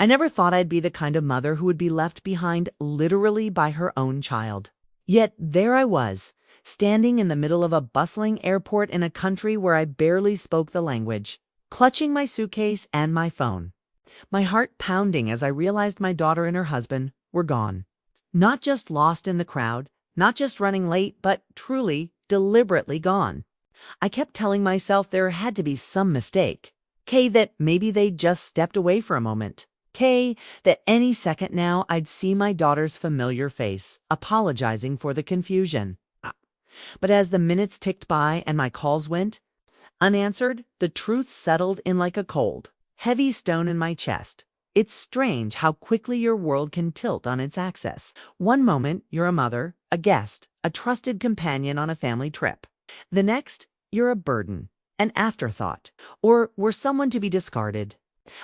I never thought I'd be the kind of mother who would be left behind literally by her own child. Yet there I was, standing in the middle of a bustling airport in a country where I barely spoke the language, clutching my suitcase and my phone, my heart pounding as I realized my daughter and her husband were gone. Not just lost in the crowd, not just running late, but truly, deliberately gone. I kept telling myself there had to be some mistake. That maybe they just stepped away for a moment. That any second now I'd see my daughter's familiar face, apologizing for the confusion. But as the minutes ticked by and my calls went unanswered, the truth settled in like a cold, heavy stone in my chest. It's strange how quickly your world can tilt on its axis. One moment, you're a mother, a guest, a trusted companion on a family trip. The next, you're a burden, an afterthought, or we're someone to be discarded.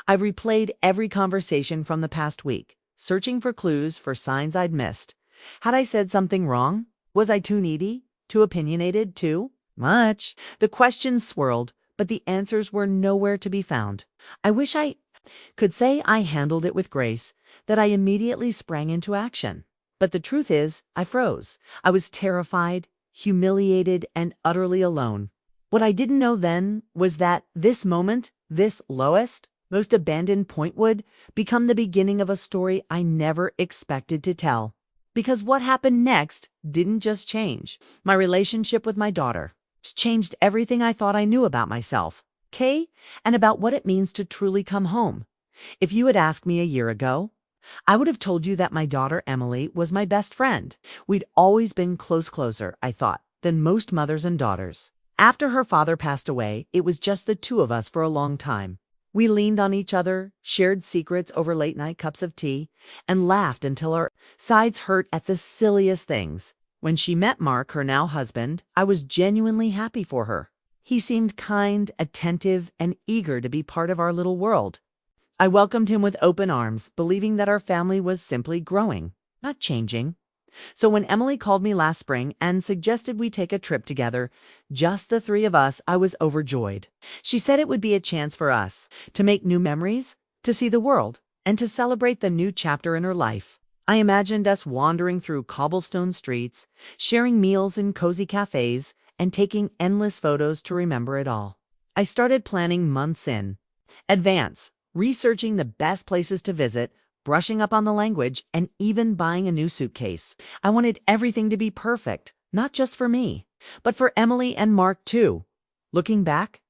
I've replayed every conversation from the past week, searching for clues, for signs I'd missed. Had I said something wrong? Was I too needy? Too opinionated? Too much? The questions swirled, but the answers were nowhere to be found. I wish I could say I handled it with grace, that I immediately sprang into action. But the truth is, I froze. I was terrified, humiliated, and utterly alone. What I didn't know then was that this moment, this lowest, most abandoned point would become the beginning of a story I never expected to tell. Because what happened next didn't just change my relationship with my daughter. It changed everything I thought I knew about myself, and about what it means to truly come home. If you had asked me a year ago, I would have told you that my daughter Emily was my best friend. We'd always been closer, I thought, than most mothers and daughters. After her father passed away, it was just the two of us for a long time. We leaned on each other, shared secrets over late-night cups of tea, and laughed until our sides hurt at the silliest things. When she met Mark, her now husband, I was genuinely happy for her. He seemed kind, attentive, and eager to be part of our little world. I welcomed him with open arms, believing that our family was simply growing, not changing. So when Emily called me last spring and suggested we take a trip together, just the three of us, I was overjoyed. She said it would be a chance for us to make new memories, to see the world, and to celebrate the new chapter in her life. I imagined us wandering through cobblestone streets, sharing meals in cozy cafes, and taking endless photos to remember it all. I started planning months in advance, researching the best places to visit, brushing up on the language, and even buying a new suitcase. I wanted everything to be perfect, not just for me, but for Emily and Mark too. Looking back,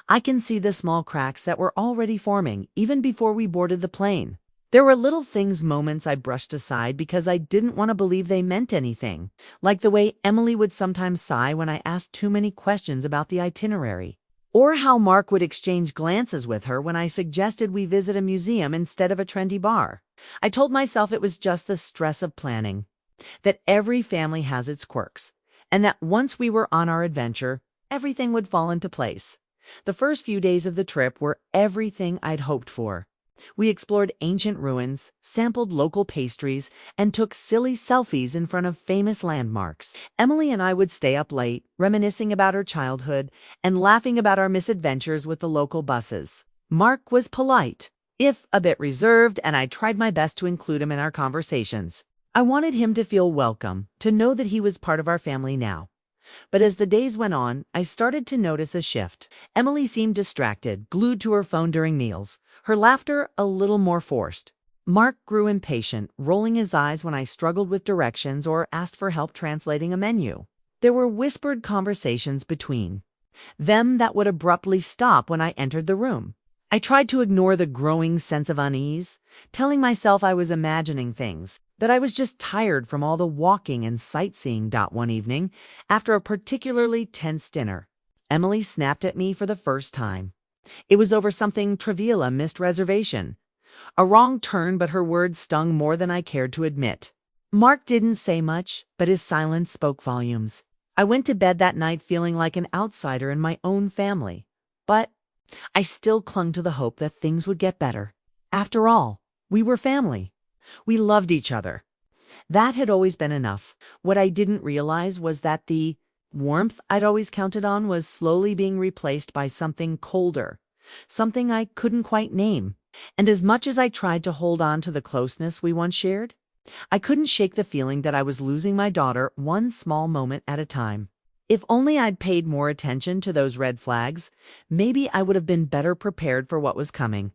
I can see the small cracks that were already forming even before we boarded the plane. There were little things, moments I brushed aside because I didn't want to believe they meant anything, like the way Emily would sometimes sigh when I asked too many questions about the itinerary, or how Mark would exchange glances with her when I suggested we visit a museum instead of a trendy bar. I told myself it was just the stress of planning, that every family has its quirks, and that once we were on our adventure, everything would fall into place. The first few days of the trip were everything I'd hoped for. We explored ancient ruins, sampled local pastries, and took silly selfies in front of famous landmarks. Emily and I would stay up late, reminiscing about her childhood and laughing about our misadventures with the local buses. Mark was polite, if a bit reserved, and I tried my best to include him in our conversations. I wanted him to feel welcome, to know that he was part of our family now. But as the days went on, I started to notice a shift. Emily seemed distracted, glued to her phone during meals, her laughter a little more forced. Mark grew impatient, rolling his eyes when I struggled with directions or asked for help translating a menu. There were whispered conversations between them that would abruptly stop when I entered the room. I tried to ignore the growing sense of unease, telling myself I was imagining things, that I was just tired from all the walking and sightseeing. One evening, after a particularly tense dinner, Emily snapped at me for the first time. It was over something trivial, a missed reservation, a wrong turn, but her words stung more than I cared to admit. Mark didn't say much, but his silence spoke volumes. I went to bed that night feeling like an outsider in my own family, but I still clung to the hope that things would get better. After all, we were family. We loved each other. That had always been enough. What I didn't realize was that the warmth I'd always counted on was slowly being replaced by something colder, something I couldn't quite name. And as much as I tried to hold on to the closeness we once shared, I couldn't shake the feeling that I was losing my daughter one small moment at a time. If only I'd paid more attention to those red flags, maybe I would have been better prepared for what was coming.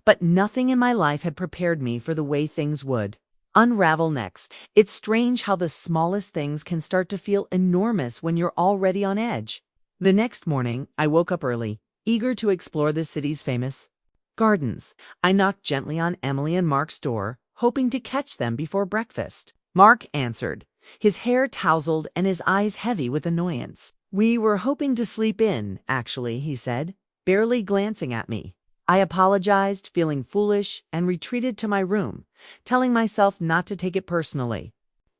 But nothing in my life had prepared me for the way things would unravel next. It's strange how the smallest things can start to feel enormous when you're already on edge. The next morning, I woke up early, eager to explore the city's famous gardens. I knocked gently on Emily and Mark's door, hoping to catch them before breakfast. Mark answered, his hair tousled and his eyes heavy with annoyance. "We were hoping to sleep in, actually," he said, barely glancing at me. I apologized, feeling foolish, and retreated to my room, telling myself not to take it personally.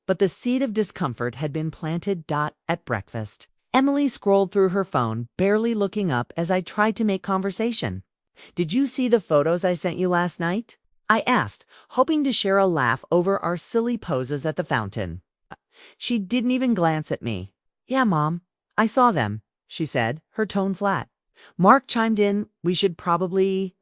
But the seed of discomfort had been planted. At breakfast, Emily scrolled through her phone, barely looking up as I tried to make conversation. "Did you see the photos I sent you last night?" I asked, hoping to share a laugh over our silly poses at the fountain. She didn't even glance at me. "Yeah, Mom, I saw them," she said, her tone flat. Mark chimed in, "We should probably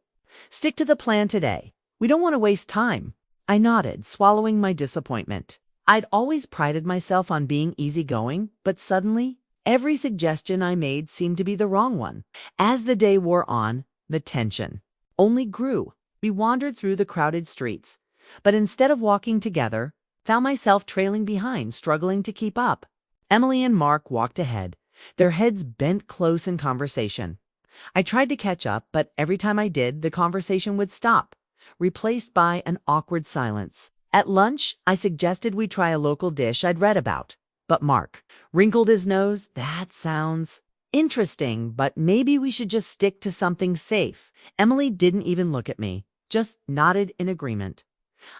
stick to the plan today. We don't want to waste time." I nodded, swallowing my disappointment. I'd always prided myself on being easygoing, but suddenly, every suggestion I made seemed to be the wrong one. As the day wore on, the tension only grew. We wandered through the crowded streets, but instead of walking together, found myself trailing behind, struggling to keep up. Emily and Mark walked ahead, their heads bent close in conversation. I tried to catch up, but every time I did, the conversation would stop, replaced by an awkward silence. At lunch, I suggested we try a local dish I'd read about, but Mark wrinkled his nose. "That sounds interesting, but maybe we should just stick to something safe." Emily didn't even look at me, just nodded in agreement.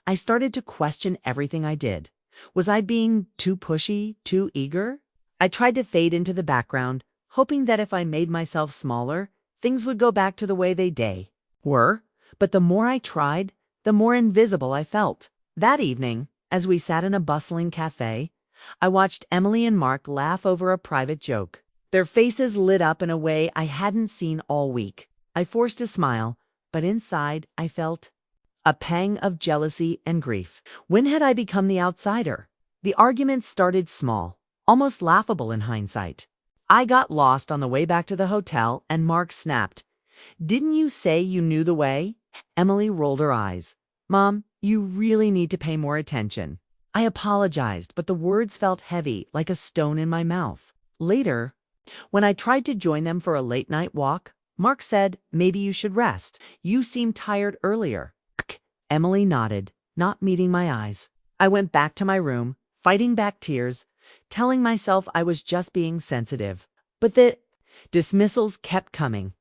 I started to question everything I did. Was I being too pushy, too eager? I tried to fade into the background, hoping that if I made myself smaller, things would go back to the way they were. But the more I tried, the more invisible I felt. That evening, as we sat in a bustling cafe, I watched Emily and Mark laugh over a private joke. Their faces lit up in a way I hadn't seen all week. I forced a smile, but inside I felt a pang of jealousy and grief. When had I become the outsider? The arguments started small, almost laughable in hindsight. I got lost on the way back to the hotel, and Mark snapped, "Didn't you say you knew the way?" Emily rolled her eyes. "Mom, you really need to pay more attention." I apologized, but the words felt heavy, like a stone in my mouth. Later, when I tried to join them for a late-night walk, Mark said, "Maybe you should rest. You seemed tired earlier." Emily nodded, not meeting my eyes. I went back to my room, fighting back tears, telling myself I was just being sensitive. But the dismissals kept coming.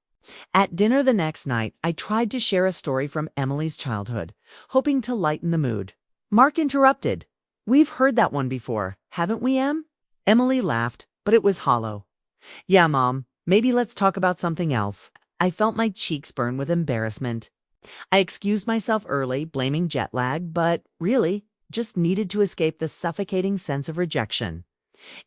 At dinner the next night, I tried to share a story from Emily's childhood, hoping to lighten the mood. Mark interrupted. "We've heard that one before, haven't we, Em?" Emily laughed, but it was hollow. "Yeah, Mom, maybe let's talk about something else." I felt my cheeks burn with embarrassment. I excused myself early, blaming jet lag, but really just needed to escape the suffocating sense of rejection.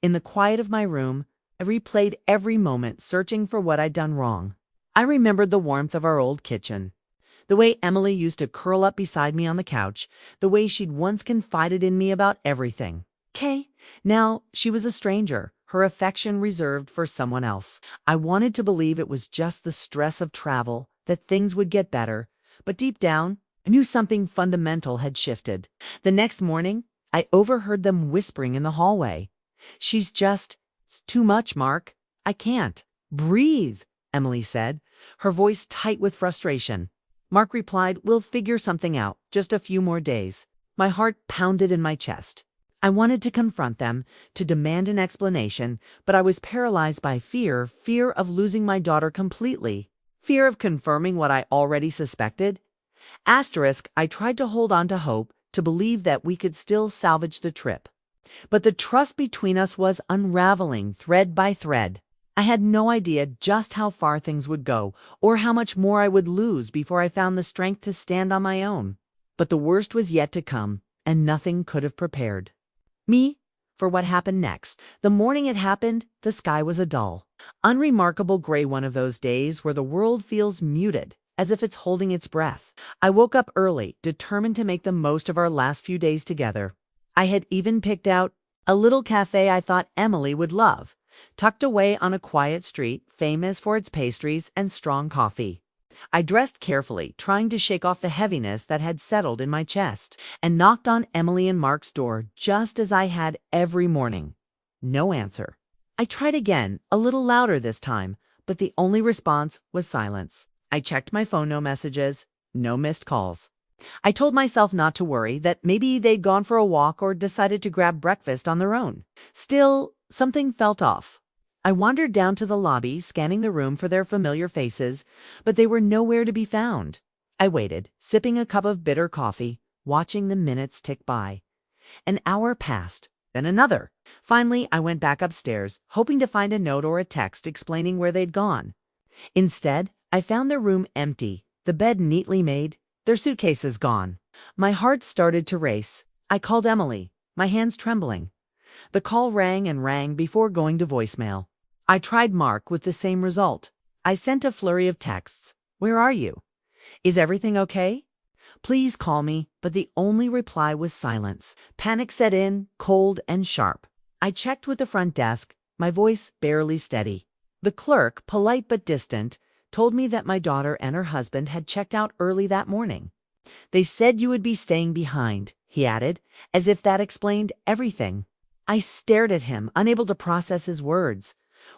In the quiet of my room, I replayed every moment, searching for what I'd done wrong. I remembered the warmth of our old kitchen, the way Emily used to curl up beside me on the couch, the way she'd once confided in me about everything. Now she was a stranger, her affection reserved for someone else. I wanted to believe it was just the stress of travel, that things would get better, but deep down, I knew something fundamental had shifted. The next morning, I overheard them whispering in the hallway. "It's too much, Mark. I can't." "Breathe," Emily said, her voice tight with frustration. Mark replied, "We'll figure something out, just a few more days." My heart pounded in my chest. I wanted to confront them, to demand an explanation, but I was paralyzed by fear of losing my daughter completely, fear of confirming what I already suspected. I tried to hold on to hope, to believe that we could still salvage the trip. But the trust between us was unraveling thread by thread. I had no idea just how far things would go, or how much more I would lose before I found the strength to stand on my own. But the worst was yet to come, and nothing could have prepared me for what happened next. The morning it happened, the sky was a dull, unremarkable gray, one of those days where the world feels muted as if it's holding its breath. I woke up early, determined to make the most of our last few days together. I had even picked out a little cafe I thought Emily would love, tucked away on a quiet street, famous for its pastries and strong coffee. I dressed carefully, trying to shake off the heaviness that had settled in my chest, and knocked on Emily and Mark's door just as I had every morning. No answer. I tried again, a little louder this time, but the only response was silence. I checked my phone, no messages, no missed calls. I told myself not to worry, that maybe they'd gone for a walk or decided to grab breakfast on their own. Still, something felt off. I wandered down to the lobby, scanning the room for their familiar faces, but they were nowhere to be found. I waited, sipping a cup of bitter coffee, watching the minutes tick by. An hour passed, then another. Finally, I went back upstairs, hoping to find a note or a text explaining where they'd gone. Instead, I found their room empty, the bed neatly made, their suitcases gone. My heart started to race. I called Emily, my hands trembling. The call rang and rang before going to voicemail. I tried Mark with the same result. I sent a flurry of texts. Where are you? Is everything okay? Please call me, but the only reply was silence. Panic set in, cold and sharp. I checked with the front desk, my voice barely steady. The clerk, polite but distant, told me that my daughter and her husband had checked out early that morning. They said you would be staying behind, he added, as if that explained everything. I stared at him, unable to process his words.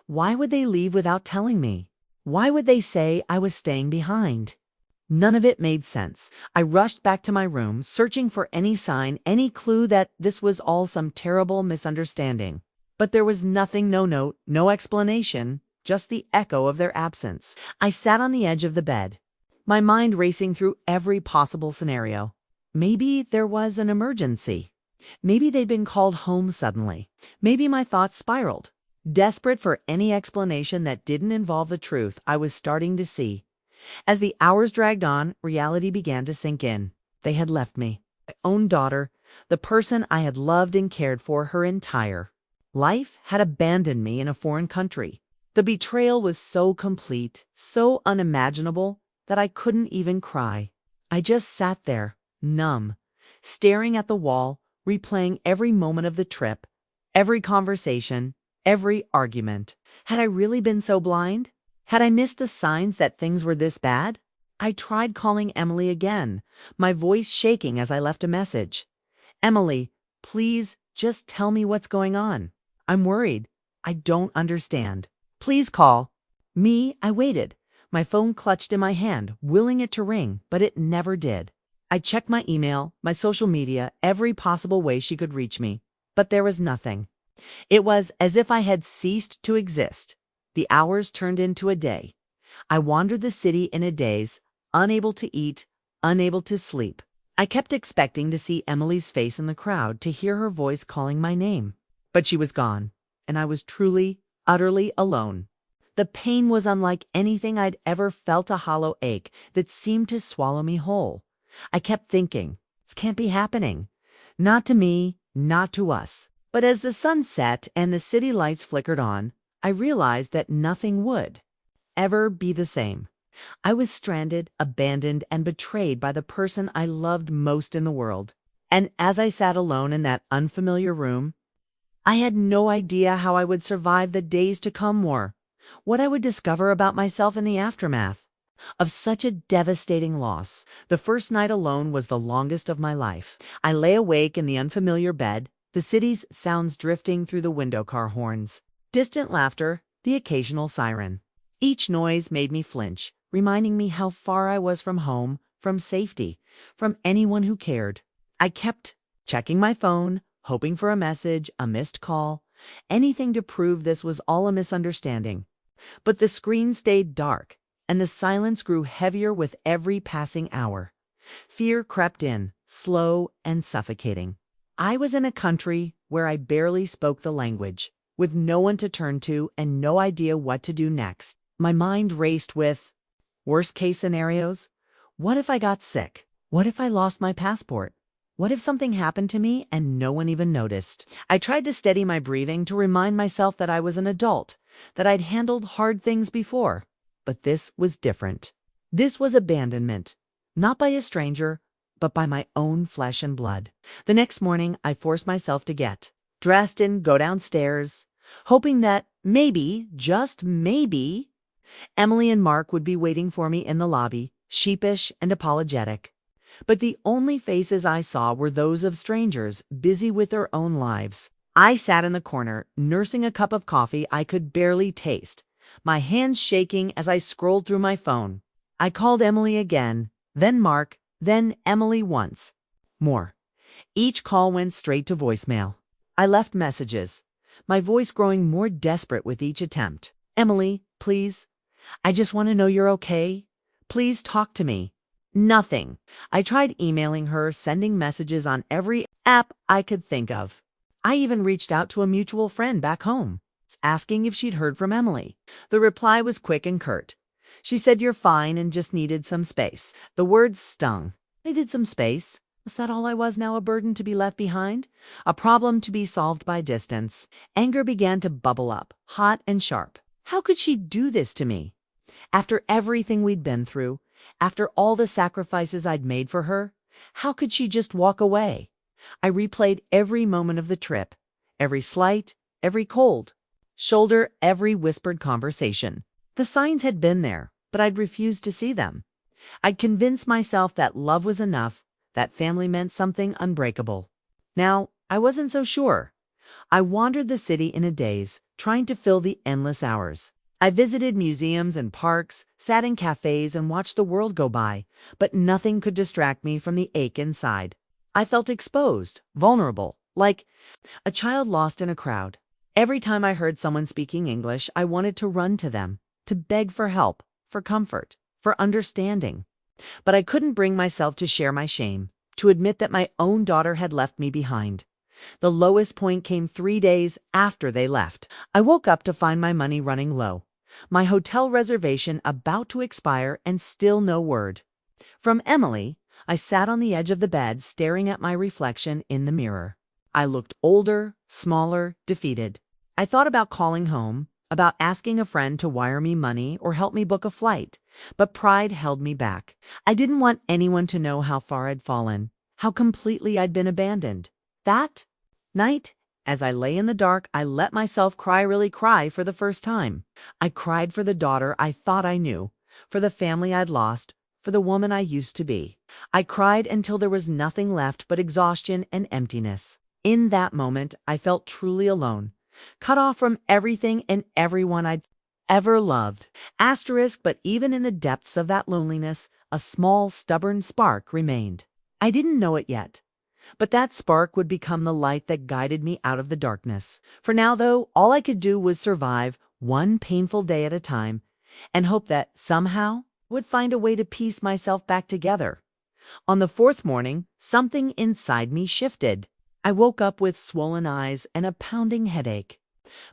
Why would they leave without telling me? Why would they say I was staying behind? None of it made sense. I rushed back to my room, searching for any sign, any clue that this was all some terrible misunderstanding. But there was nothing, no note, no explanation, just the echo of their absence. I sat on the edge of the bed, my mind racing through every possible scenario. Maybe there was an emergency. Maybe they'd been called home suddenly. Maybe my thoughts spiraled. Desperate for any explanation that didn't involve the truth I was starting to see. As the hours dragged on, reality began to sink in. They had left me, my own daughter, the person I had loved and cared for her entire life, had abandoned me in a foreign country. The betrayal was so complete, so unimaginable, that I couldn't even cry. I just sat there, numb, staring at the wall, replaying every moment of the trip, every conversation, every argument. Had I really been so blind? Had I missed the signs that things were this bad? I tried calling Emily again, my voice shaking as I left a message. Emily, please just tell me what's going on. I'm worried. I don't understand. Please call. Me, I waited, my phone clutched in my hand, willing it to ring, but it never did. I checked my email, my social media, every possible way she could reach me, but there was nothing. It was as if I had ceased to exist. The hours turned into a day. I wandered the city in a daze, unable to eat, unable to sleep. I kept expecting to see Emily's face in the crowd, to hear her voice calling my name. But she was gone, and I was truly, utterly alone. The pain was unlike anything I'd ever felt, a hollow ache that seemed to swallow me whole. I kept thinking, this can't be happening. Not to me, not to us. But as the sun set and the city lights flickered on, I realized that nothing would ever be the same. I was stranded, abandoned, and betrayed by the person I loved most in the world. And as I sat alone in that unfamiliar room, I had no idea how I would survive the days to come, or what I would discover about myself in the aftermath of such a devastating loss. The first night alone was the longest of my life. I lay awake in the unfamiliar bed, the city's sounds drifting through the window car horns, distant laughter, the occasional siren. Each noise made me flinch, reminding me how far I was from home, from safety, from anyone who cared. I kept checking my phone, hoping for a message, a missed call, anything to prove this was all a misunderstanding. But the screen stayed dark, and the silence grew heavier with every passing hour. Fear crept in, slow and suffocating. I was in a country where I barely spoke the language, with no one to turn to and no idea what to do next. My mind raced with worst-case scenarios. What if I got sick? What if I lost my passport? What if something happened to me and no one even noticed? I tried to steady my breathing, to remind myself that I was an adult, that I'd handled hard things before. But this was different. This was abandonment, not by a stranger, but by my own flesh and blood. The next morning, I forced myself to get dressed and go downstairs, hoping that maybe, just maybe, Emily and Mark would be waiting for me in the lobby, sheepish and apologetic. But the only faces I saw were those of strangers busy with their own lives. I sat in the corner, nursing a cup of coffee I could barely taste, my hands shaking as I scrolled through my phone. I called Emily again, then Mark, then Emily once more. Each call went straight to voicemail. I left messages, my voice growing more desperate with each attempt. Emily, please. I just want to know you're okay. Please talk to me. Nothing. I tried emailing her, sending messages on every app I could think of. I even reached out to a mutual friend back home, asking if she'd heard from Emily. The reply was quick and curt. She said you're fine and just needed some space. The words stung. I needed some space. Was that all I was now, a burden to be left behind? A problem to be solved by distance? Anger began to bubble up, hot and sharp. How could she do this to me? After everything we'd been through, after all the sacrifices I'd made for her, how could she just walk away? I replayed every moment of the trip, every slight, every cold shoulder, every whispered conversation. The signs had been there, but I'd refused to see them. I'd convinced myself that love was enough, that family meant something unbreakable. Now, I wasn't so sure. I wandered the city in a daze, trying to fill the endless hours. I visited museums and parks, sat in cafes and watched the world go by, but nothing could distract me from the ache inside. I felt exposed, vulnerable, like a child lost in a crowd. Every time I heard someone speaking English, I wanted to run to them, to beg for help, for comfort, for understanding. But I couldn't bring myself to share my shame, to admit that my own daughter had left me behind. The lowest point came 3 days after they left. I woke up to find my money running low, my hotel reservation about to expire, and still no word. From Emily, I sat on the edge of the bed staring at my reflection in the mirror. I looked older, smaller, defeated. I thought about calling home, about asking a friend to wire me money or help me book a flight, but pride held me back. I didn't want anyone to know how far I'd fallen, how completely I'd been abandoned. That night, as I lay in the dark, I let myself really cry for the first time. I cried for the daughter I thought I knew, for the family I'd lost, for the woman I used to be. I cried until there was nothing left but exhaustion and emptiness. In that moment, I felt truly alone, cut off from everything and everyone I'd ever loved. But even in the depths of that loneliness, a small, stubborn spark remained. I didn't know it yet, but that spark would become the light that guided me out of the darkness. For now, though, all I could do was survive one painful day at a time and hope that somehow would find a way to piece myself back together. On the 4th morning, something inside me shifted. I woke up with swollen eyes and a pounding headache.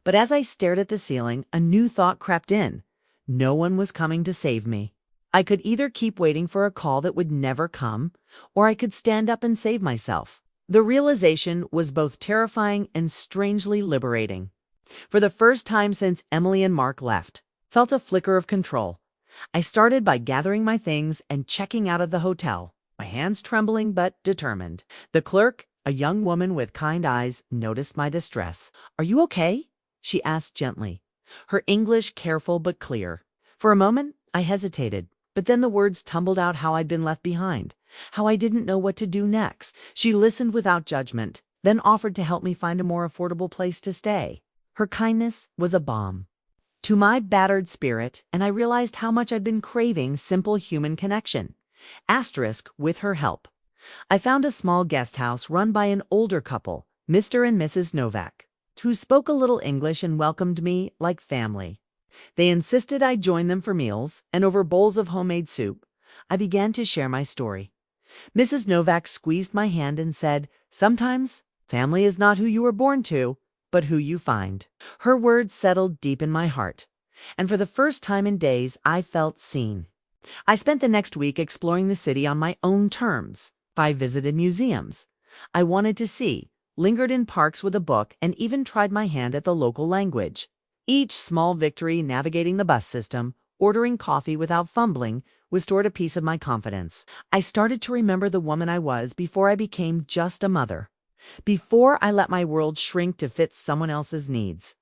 But as I stared at the ceiling, a new thought crept in. No one was coming to save me. I could either keep waiting for a call that would never come, or I could stand up and save myself. The realization was both terrifying and strangely liberating. For the first time since Emily and Mark left, felt a flicker of control. I started by gathering my things and checking out of the hotel, my hands trembling but determined. The clerk, a young woman with kind eyes, noticed my distress. "Are you okay?" she asked gently, her English careful but clear. For a moment, I hesitated, but then the words tumbled out how I'd been left behind, how I didn't know what to do next. She listened without judgment, then offered to help me find a more affordable place to stay. Her kindness was a balm to my battered spirit, and I realized how much I'd been craving simple human connection. With her help, I found a small guest house run by an older couple, Mr. and Mrs. Novak, who spoke a little English and welcomed me like family. They insisted I join them for meals, and over bowls of homemade soup, I began to share my story. Mrs. Novak squeezed my hand and said, "Sometimes family is not who you were born to, but who you find." Her words settled deep in my heart, and for the first time in days, I felt seen. I spent the next week exploring the city on my own terms. I visited museums I wanted to see, lingered in parks with a book, and even tried my hand at the local language. Each small victory navigating the bus system, ordering coffee without fumbling, restored a piece of my confidence. I started to remember the woman I was before I became just a mother, before I let my world shrink to fit someone else's needs.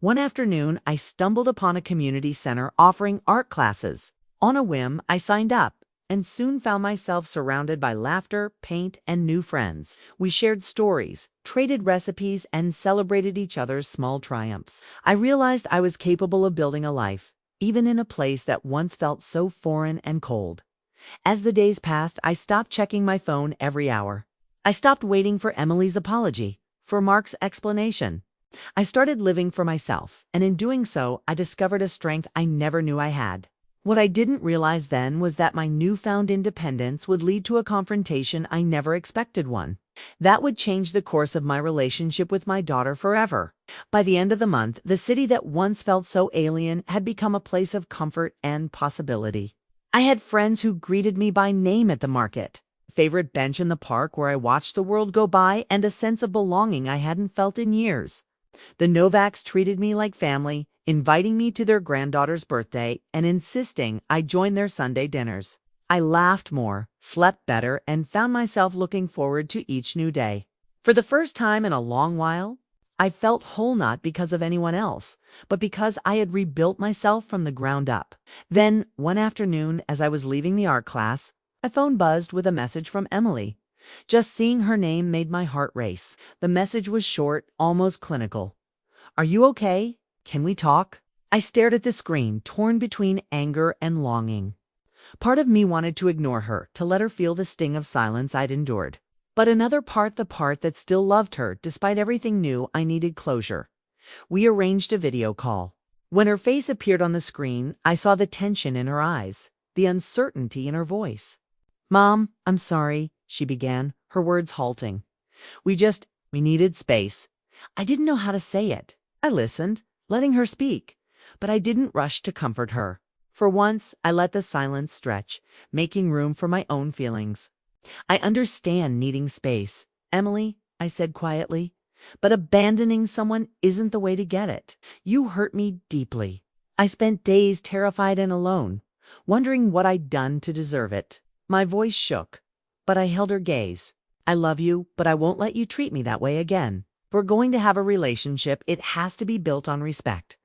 One afternoon, I stumbled upon a community center offering art classes. On a whim, I signed up and soon found myself surrounded by laughter, paint, and new friends. We shared stories, traded recipes, and celebrated each other's small triumphs. I realized I was capable of building a life, even in a place that once felt so foreign and cold. As the days passed, I stopped checking my phone every hour. I stopped waiting for Emily's apology, for Mark's explanation. I started living for myself, and in doing so, I discovered a strength I never knew I had. What I didn't realize then was that my newfound independence would lead to a confrontation I never expected one. That would change the course of my relationship with my daughter forever. By the end of the month, the city that once felt so alien had become a place of comfort and possibility. I had friends who greeted me by name at the market, a favorite bench in the park where I watched the world go by, and a sense of belonging I hadn't felt in years. The Novaks treated me like family, inviting me to their granddaughter's birthday and insisting I join their Sunday dinners. I laughed more, slept better, and found myself looking forward to each new day. For the first time in a long while, I felt whole, not because of anyone else, but because I had rebuilt myself from the ground up. Then, one afternoon, as I was leaving the art class, my phone buzzed with a message from Emily. Just seeing her name made my heart race. The message was short, almost clinical. "Are you okay? Can we talk?" I stared at the screen, torn between anger and longing. Part of me wanted to ignore her, to let her feel the sting of silence I'd endured. But another part, the part that still loved her, despite everything new, I needed closure. We arranged a video call. When her face appeared on the screen, I saw the tension in her eyes, the uncertainty in her voice. "Mom, I'm sorry," she began, her words halting. We needed space." I didn't know how to say it. I listened, letting her speak, but I didn't rush to comfort her. For once, I let the silence stretch, making room for my own feelings. "I understand needing space, Emily," I said quietly, "but abandoning someone isn't the way to get it. You hurt me deeply. I spent days terrified and alone, wondering what I'd done to deserve it." My voice shook, but I held her gaze. "I love you, but I won't let you treat me that way again. If we're going to have a relationship, it has to be built on respect.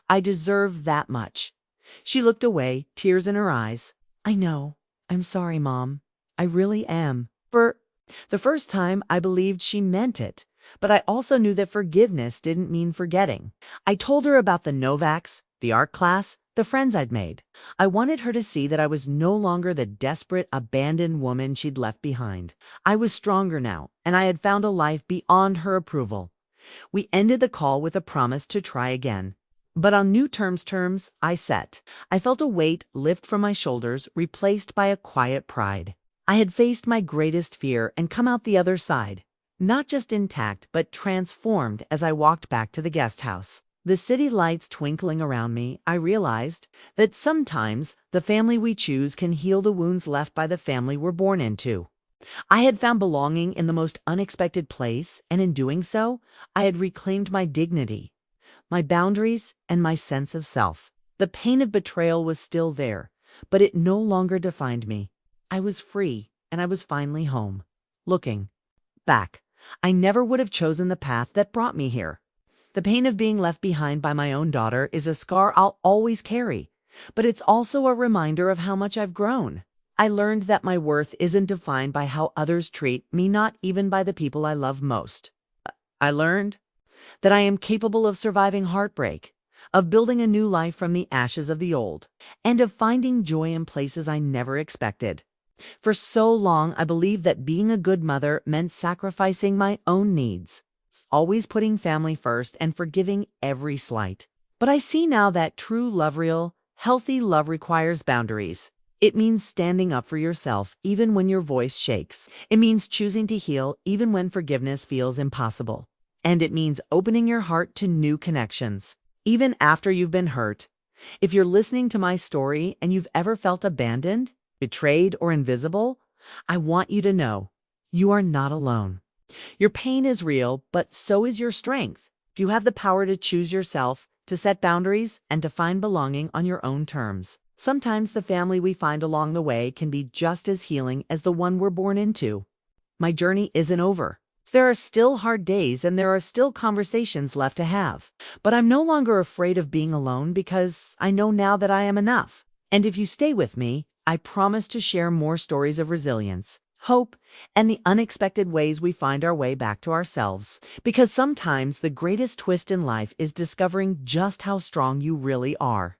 I deserve that much." She looked away, tears in her eyes. "I know. I'm sorry, Mom. I really am." For the first time, I believed she meant it, but I also knew that forgiveness didn't mean forgetting. I told her about the Novaks, the art class, the friends I'd made. I wanted her to see that I was no longer the desperate, abandoned woman she'd left behind. I was stronger now, and I had found a life beyond her approval. We ended the call with a promise to try again. But on new terms I set. I felt a weight lift from my shoulders, replaced by a quiet pride. I had faced my greatest fear and come out the other side, not just intact, but transformed. As I walked back to the guest house, the city lights twinkling around me, I realized that sometimes the family we choose can heal the wounds left by the family we're born into. I had found belonging in the most unexpected place, and in doing so, I had reclaimed my dignity, my boundaries, and my sense of self. The pain of betrayal was still there, but it no longer defined me. I was free, and I was finally home. Looking back, I never would have chosen the path that brought me here. The pain of being left behind by my own daughter is a scar I'll always carry, but it's also a reminder of how much I've grown. I learned that my worth isn't defined by how others treat me, not even by the people I love most. I learned that I am capable of surviving heartbreak, of building a new life from the ashes of the old, and of finding joy in places I never expected. For so long, I believed that being a good mother meant sacrificing my own needs, always putting family first and forgiving every slight. But I see now that true love, real, healthy love, requires boundaries. It means standing up for yourself even when your voice shakes. It means choosing to heal even when forgiveness feels impossible. And it means opening your heart to new connections, even after you've been hurt. If you're listening to my story and you've ever felt abandoned, betrayed, or invisible, I want you to know you are not alone. Your pain is real, but so is your strength. You have the power to choose yourself, to set boundaries, and to find belonging on your own terms. Sometimes the family we find along the way can be just as healing as the one we're born into. My journey isn't over. There are still hard days and there are still conversations left to have. But I'm no longer afraid of being alone because I know now that I am enough. And if you stay with me, I promise to share more stories of resilience, hope, and the unexpected ways we find our way back to ourselves. Because sometimes the greatest twist in life is discovering just how strong you really are.